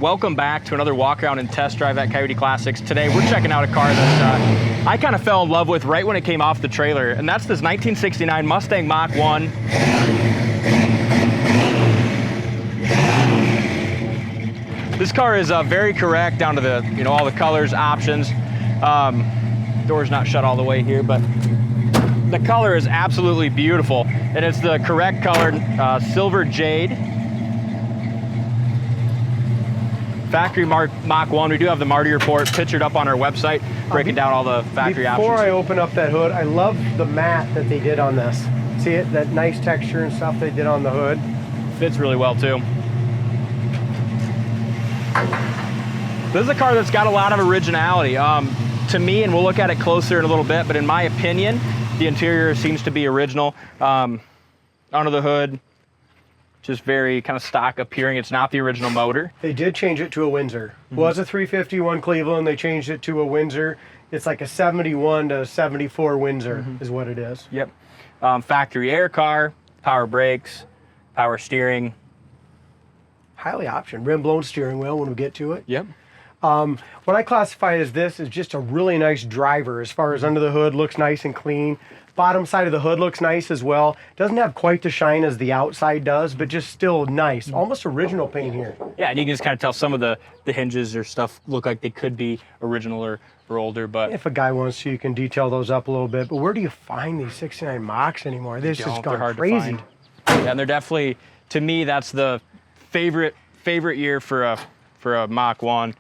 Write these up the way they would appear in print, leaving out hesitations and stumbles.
Welcome back to another walk around and test drive at Coyote Classics. Today we're checking out a car that I kind of fell in love with right when it came off the trailer, and that's this 1969 Mustang Mach 1. This car is very correct down to the, all the colors, options. Door's not shut all the way here, but the color is absolutely beautiful, and it's the correct color, silver jade. Factory Mach 1. We do have the Marty report pictured up on our website, breaking down all the factory options. Before I open up that hood, I love the matte that they did on this. See it? That nice texture and stuff they did on the hood. Fits really well too. This is a car that's got a lot of originality. To me, and we'll look at it closer in a little bit, but in my opinion, the interior seems to be original. Under the hood, just very kind of stock appearing. It's not the original motor. They did change it to a Windsor. Mm-hmm. Was a 351 Cleveland. They changed it to a Windsor. It's like a 71 to 74 Windsor is what it is. Yep. Factory air car, power brakes, power steering. Highly optioned. Rim blown steering wheel when we get to it. Yep. What I classify as this is just a really nice driver as far as under the hood, looks nice and clean. Bottom side of the hood looks nice as well. Doesn't have quite the shine as the outside does, but just still nice. Almost original paint here. Yeah, and you can just kind of tell some of the hinges or stuff look like they could be original or older, but if a guy wants to, you can detail those up a little bit. But where do you find these 69 Machs anymore? They've just gone crazy. Yeah, and they're definitely, to me, that's the favorite year for a Mach 1.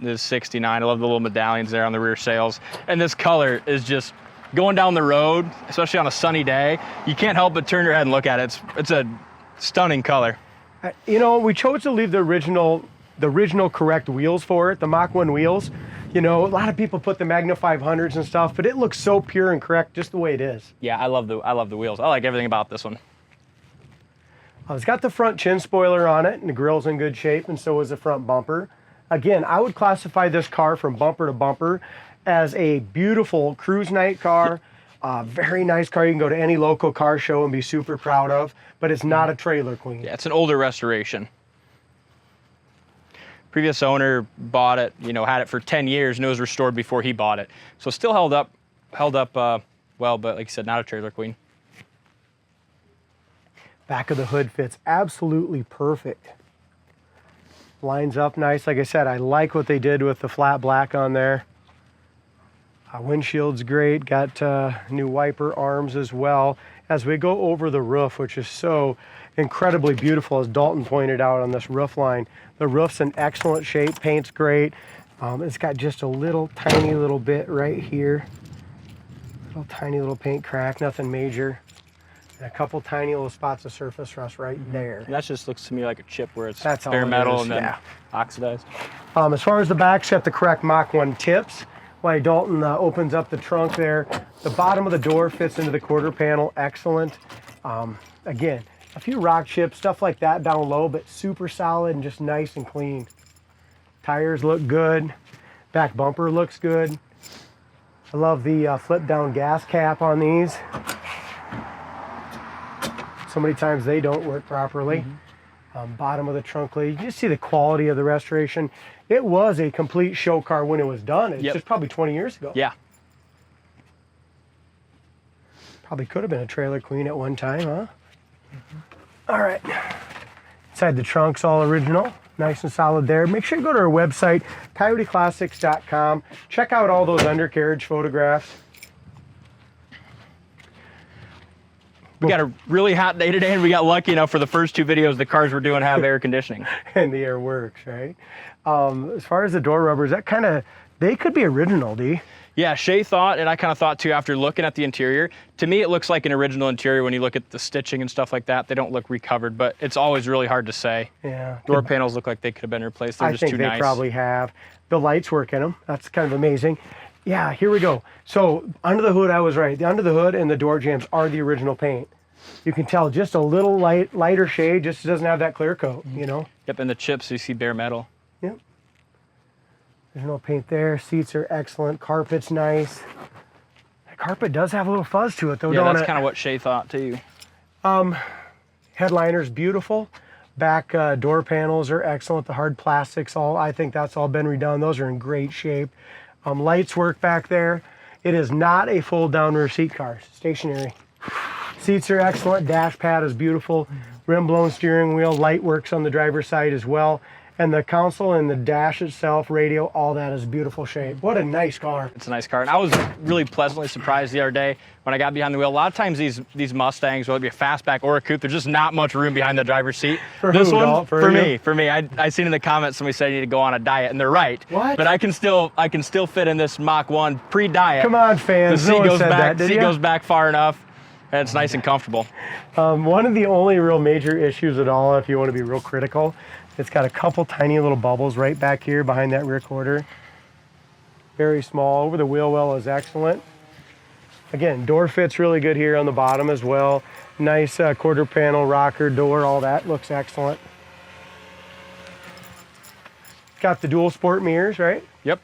This 69. I love the little medallions there on the rear sails. And this color is just going down the road, especially on a sunny day, you can't help but turn your head and look at it. It's a stunning color. We chose to leave the original correct wheels for it, the Mach 1 wheels. A lot of people put the Magna 500s and stuff, but it looks so pure and correct just the way it is. Yeah, I love the wheels. I like everything about this one. It's got the front chin spoiler on it, and the grille's in good shape, and so is the front bumper. Again, I would classify this car from bumper to bumper as a beautiful cruise night car. Very nice car you can go to any local car show and be super proud of, but it's not a trailer queen. Yeah, it's an older restoration. Previous owner bought it, had it for 10 years and it was restored before he bought it. So still held up well, but like you said, not a trailer queen. Back of the hood fits absolutely perfect. Lines up nice. Like I said, I like what they did with the flat black on there. Windshield's great. Got new wiper arms as well. As we go over the roof, which is so incredibly beautiful, as Dalton pointed out on this roof line, the roof's in excellent shape. Paint's great. It's got just a little tiny little bit right here. Little tiny little paint crack, nothing major. And a couple tiny little spots of surface rust right there. That just looks to me like a chip where it's That's bare metal and then oxidized. As far as the back's got the correct Mach 1 tips. Why Dalton opens up the trunk there. The bottom of the door fits into the quarter panel, excellent. Again, a few rock chips, stuff like that down low, but super solid and just nice and clean. Tires look good. Back bumper looks good. I love the flip down gas cap on these. So many times they don't work properly. Bottom of the trunk lid, you can just see the quality of the restoration. It was a complete show car when it was done. It's just probably 20 years ago. Yeah. Probably could have been a trailer queen at one time, huh? All right. Inside the trunk's all original. Nice and solid there. Make sure you go to our website, coyoteclassics.com. Check out all those undercarriage photographs. We got a really hot day today, and we got lucky enough for the first two videos the cars we're doing have air conditioning. And the air works, right? As far as the door rubbers, they could be original, D. Yeah, Shay thought, and I kind of thought too after looking at the interior, to me it looks like an original interior when you look at the stitching and stuff like that. They don't look recovered, but it's always really hard to say. Yeah. Door panels look like they could have been replaced. They're just too nice. I think they probably have. The lights work in them. That's kind of amazing. Yeah, here we go. So under the hood, I was right. The under the hood and the door jambs are the original paint. You can tell just a little lighter shade, just doesn't have that clear coat, Yep, and the chips, you see bare metal. Yep. There's no paint there. Seats are excellent. Carpet's nice. The carpet does have a little fuzz to it, though, don't it? Yeah, that's kind of what Shay thought, too. Headliner's beautiful. Back door panels are excellent. The hard plastics, I think that's all been redone. Those are in great shape. Lights work back there. It is not a full down rear seat car, stationary. Seats are excellent. Dash pad is beautiful. Rim blown steering wheel. Light works on the driver's side as well. And the console and the dash itself, radio, all that is beautiful shape. What a nice car. It's a nice car. And I was really pleasantly surprised the other day when I got behind the wheel. A lot of times these Mustangs, whether it be a fastback or a coupe, there's just not much room behind the driver's seat. For this who, one, Dalt? for me. I seen in the comments somebody said I need to go on a diet, and they're right. What? But I can still fit in this Mach 1 pre-diet. Come on, fans. The seat No one goes said back. that, did Seat ya? goes back far enough, and it's nice and comfortable. One of the only real major issues at all, if you want to be real critical, it's got a couple tiny little bubbles right back here behind that rear quarter. Very small. Over the wheel well is excellent. Again, door fits really good here on the bottom as well. Nice quarter panel rocker door, all that looks excellent. Got the dual sport mirrors, right? Yep.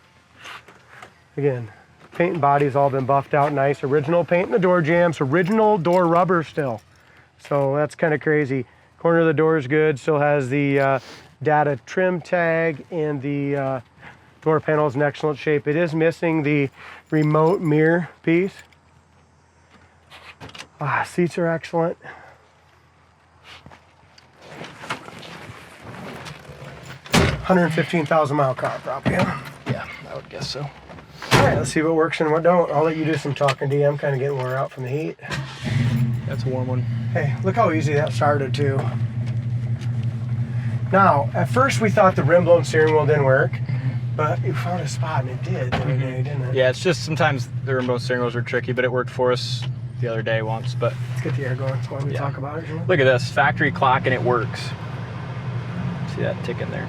Again, paint and body's all been buffed out nice. Original paint in the door jambs, original door rubber still. So that's kind of crazy. Corner of the door is good, still has the data trim tag, and the door panel is in excellent shape. It is missing the remote mirror piece. Seats are excellent. $115,000 car, probably. Yeah, I would guess so. All right, let's see what works and what don't. I'll let you do some talking, D. I'm kind of getting wore out from the heat. That's a warm one. Hey, look how easy that started too. Now, at first we thought the rim blown steering wheel didn't work, but you found a spot and it did the other day, didn't it? Yeah, it's just sometimes the remote steering wheels are tricky, but it worked for us the other day once. But Let's get the air going while we talk about it. look at this factory clock, and it works. See that ticking there,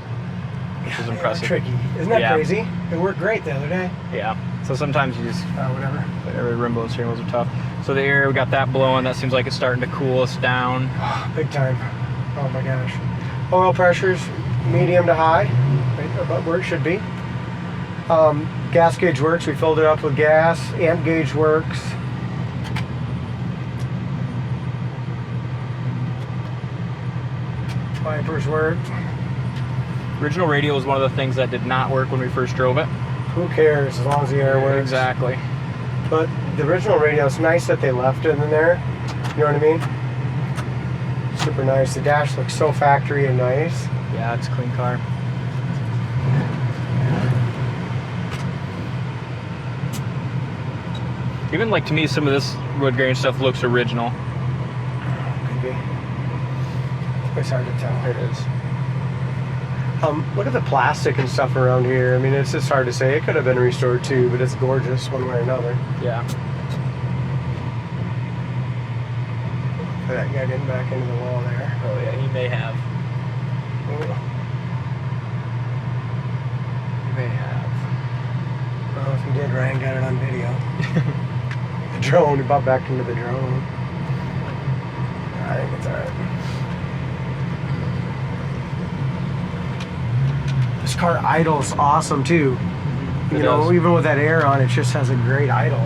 which is impressive. Tricky. Isn't that Yeah. crazy? It worked great the other day. Yeah. So sometimes you just Whatever. every rim blown steering wheels are tough. So the air, we got that blowing. That seems like it's starting to cool us down. Big time. Oh my gosh. Oil pressure's medium to high, right about where it should be. Gas gauge works. We filled it up with gas. Amp gauge works. Wipers work. Original radio was one of the things that did not work when we first drove it. Who cares as long as the air works? Exactly. But the original radio, it's nice that they left it in there. You know what I mean? Super nice. The dash looks so factory and nice. Yeah, it's a clean car. Even like to me, some of this wood grain stuff looks original. Could be. It's hard to tell. There it is. Look at the plastic and stuff around here. I mean, it's just hard to say. It could have been restored too, but it's gorgeous one way or another. Yeah. Look at that guy getting back into the wall there. Oh yeah, he may have. He may have. Well, if he did, Ryan got it on video. The drone, he bought back into the drone. I think it's alright. This car idles awesome too. You know, even with that air on, it just has a great idle.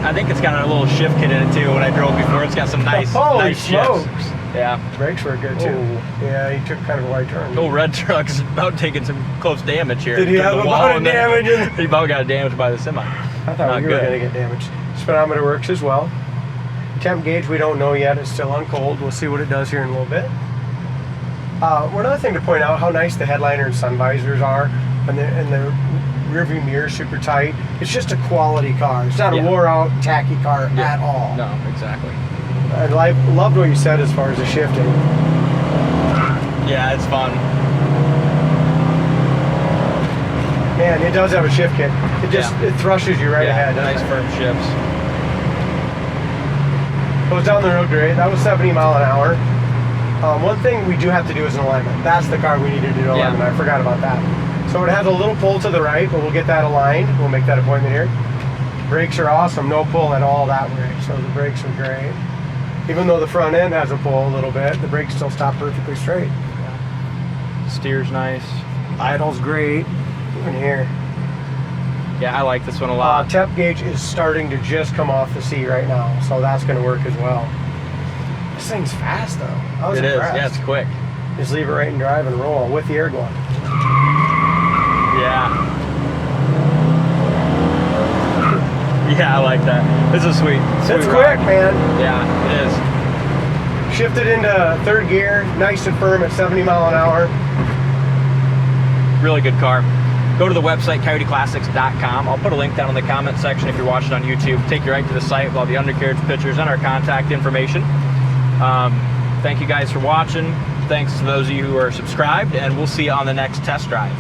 I think it's got a little shift kit in it too. When I drove before, it's got some nice, Holy nice smokes. shifts. Yeah. Brakes were good too. Oh. Yeah, he took kind of a wide turn. Old red truck's about taking some close damage here. Did he Took have the a wall lot of and then- damage? He about got damaged by the semi. I thought Not we were good. going to get damaged. Speedometer works as well. Temp gauge we don't know yet. It's still on cold. We'll see what it does here in a little bit. One other thing to point out, how nice the headliner and sun visors are, and the rear view mirror super tight. It's just a quality car. It's not a wore out, tacky car at all. No, exactly. I loved what you said as far as the shifting. Yeah, it's fun. Man, it does have a shift kit. It just it thrushes you right ahead. doesn't Nice it? firm shifts. Goes down the road great. That was 70 mile an hour. One thing we do have to do is an alignment. That's the car we needed to do alignment. I forgot about that. So it has a little pull to the right, but we'll get that aligned. We'll make that appointment here. Brakes are awesome. No pull at all that way. So the brakes are great. Even though the front end has a pull a little bit, the brakes still stop perfectly straight. Yeah. Steer's nice. Idle's great. Even here. Yeah, I like this one a lot. Temp gauge is starting to just come off the seat right now, so that's going to work as well. This thing's fast though. I was It is, impressed. yeah, it's quick. Just leave it right and drive and roll with the air going. Yeah. Yeah, I like that. This is sweet. It's Sweet quick, ride. man. Yeah, it is. Shifted into third gear, nice and firm at 70 mile an hour. Really good car. Go to the website, coyoteclassics.com. I'll put a link down in the comment section if you're watching on YouTube. Take you right to the site with all the undercarriage pictures and our contact information. Thank you guys for watching. Thanks to those of you who are subscribed, and we'll see you on the next test drive.